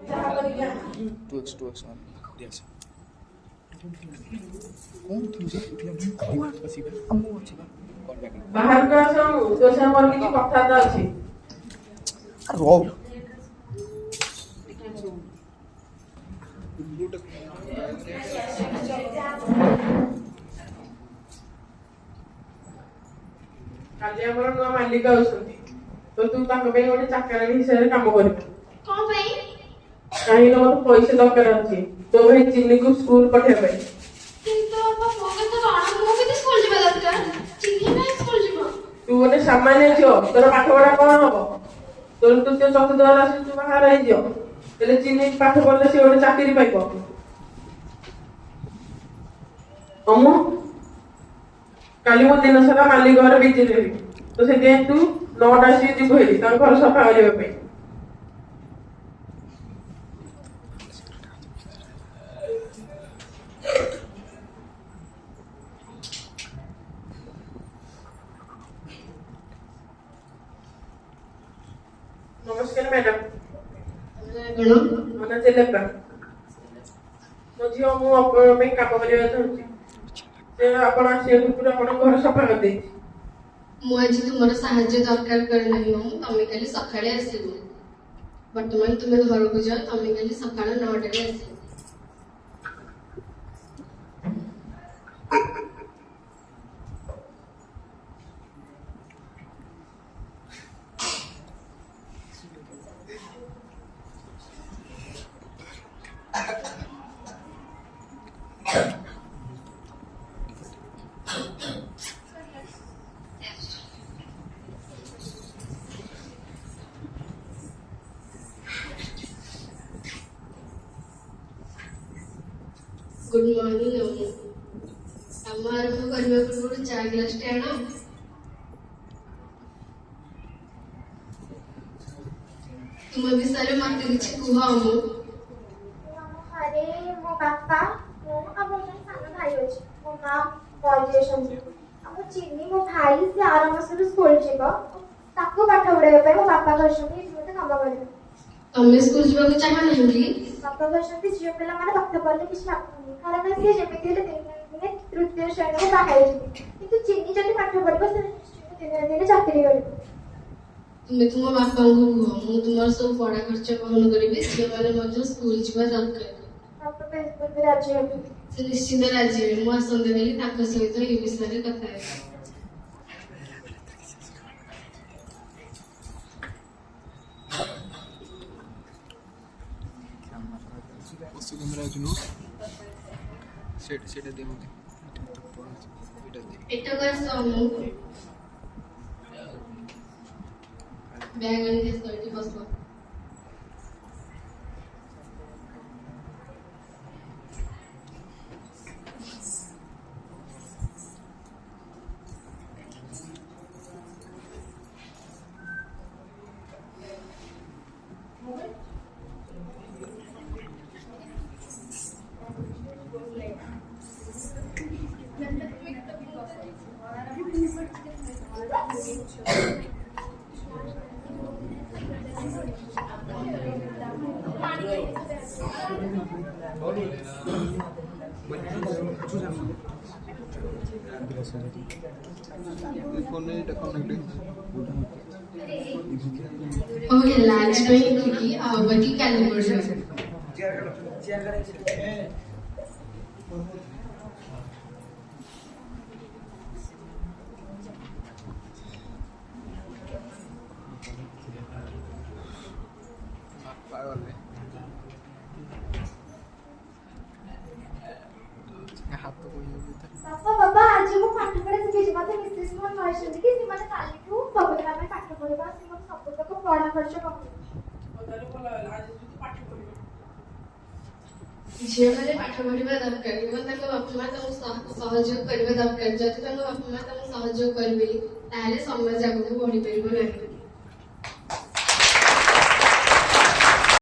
tools on yes कौन तुझे कौन बसिबा हमो अछि कॉल बैक बाहर का सब तो से हमर किछि कथा त अछि रो काली हमर नुआ मालिक आउसथि तो तू ताको पे गोटे चाकर हिसाब काम कर कौन भाई काहे न मत पैसे दरकार अछि तो भाई चिन्नी को स्कूल पठे पे किंतु बाबा मोगे तो बाण मो भी स्कूल जिबा दरकार चिन्नी नहीं स्कूल जिबा तू गोटे सामान्य झियो तोर पाठ पढ़ा कोन हबो तोर तू ते चतुर्थ आसी तू बाहर आइ जियो तेले चिन्नी पाठ पढ़ले से गोटे चाकरी पाइबो अमु काली मो दिन सारा मालिक घर बिजी देबी तो से तू 9टा सी जी कहली तार घर सफा करियो पे नमस्कार मैडम गण मना चलेपा मो झियो मु अपन पे काम करियो चाहूची ते आपण आसी पूरा अपन घर सफा कर देई मु आज तुमर साहाय्य दरकार कर नहीं हूं तमे खाली सकाळे आसीबो वर्तमान तुमे घर को जाओ तमे खाली सकाळ 9टा रे आसीबो गुड मॉर्निंग अम्मू काम आरंभ करने पूर्व चा ग्लास टे आना तुम विषय मत किछि कुह अम्मू अरे मो बापा मो अब जन सान भाई अछि मो मां ग्रेजुएशन अब चिन्नी मो भाई से आराम से स्कूल जेबो ताको पाठ पढाय पे मो बापा कहछथि मते काम करे तमे स्कूल जीवा को चाह नहीं कि बापा कहछथि झियो पिला माने पाठ पढले किछ लाभ कारण से जेमिति ले दिने तृतीय श्रेणी को बाहाय किंतु चिन्नी जति पाठ पढबो से दिने दिने चाकरी करबो तुमे तुम बापा को कुह मु तुमर सब पढ़ा खर्च वहन करिबे से माने मजे स्कूल जीवा दरकार बापा पे पे राज्य है से निश्चित राजी है मु आसंदे बेली ताक सहित ए विषय रे कथा है उसी कैमरा जुनो सेट दे मुझे एटा दे एटा का समू बैग एंड दिस 30% ओके लाज नहीं की आवटी कैलिब्रेशन बापा बाबा आज मो पाठ पढा सिखे मते मिसेस मोर कहछथि कि सिमाने काली ठू बबुला में पाठ पढबा सिमो सब तक पढा खर्च कम ओदारे बोला आज तू पाठ पढिबो झियो माने पाठ पढिबा दरकार ଏବଂ ତାଙ୍କ ବାପା ମା ତାଙ୍କୁ ସହଯୋଗ କରିବା ଦରକାର ଯଦି ତାଙ୍କ ବାପା ମା ତାଙ୍କୁ ସହଯୋଗ କରିବେ ତାହେଲେ ସମାଜ ଆଗକୁ ବଢି ପାରିବ ନାହିଁ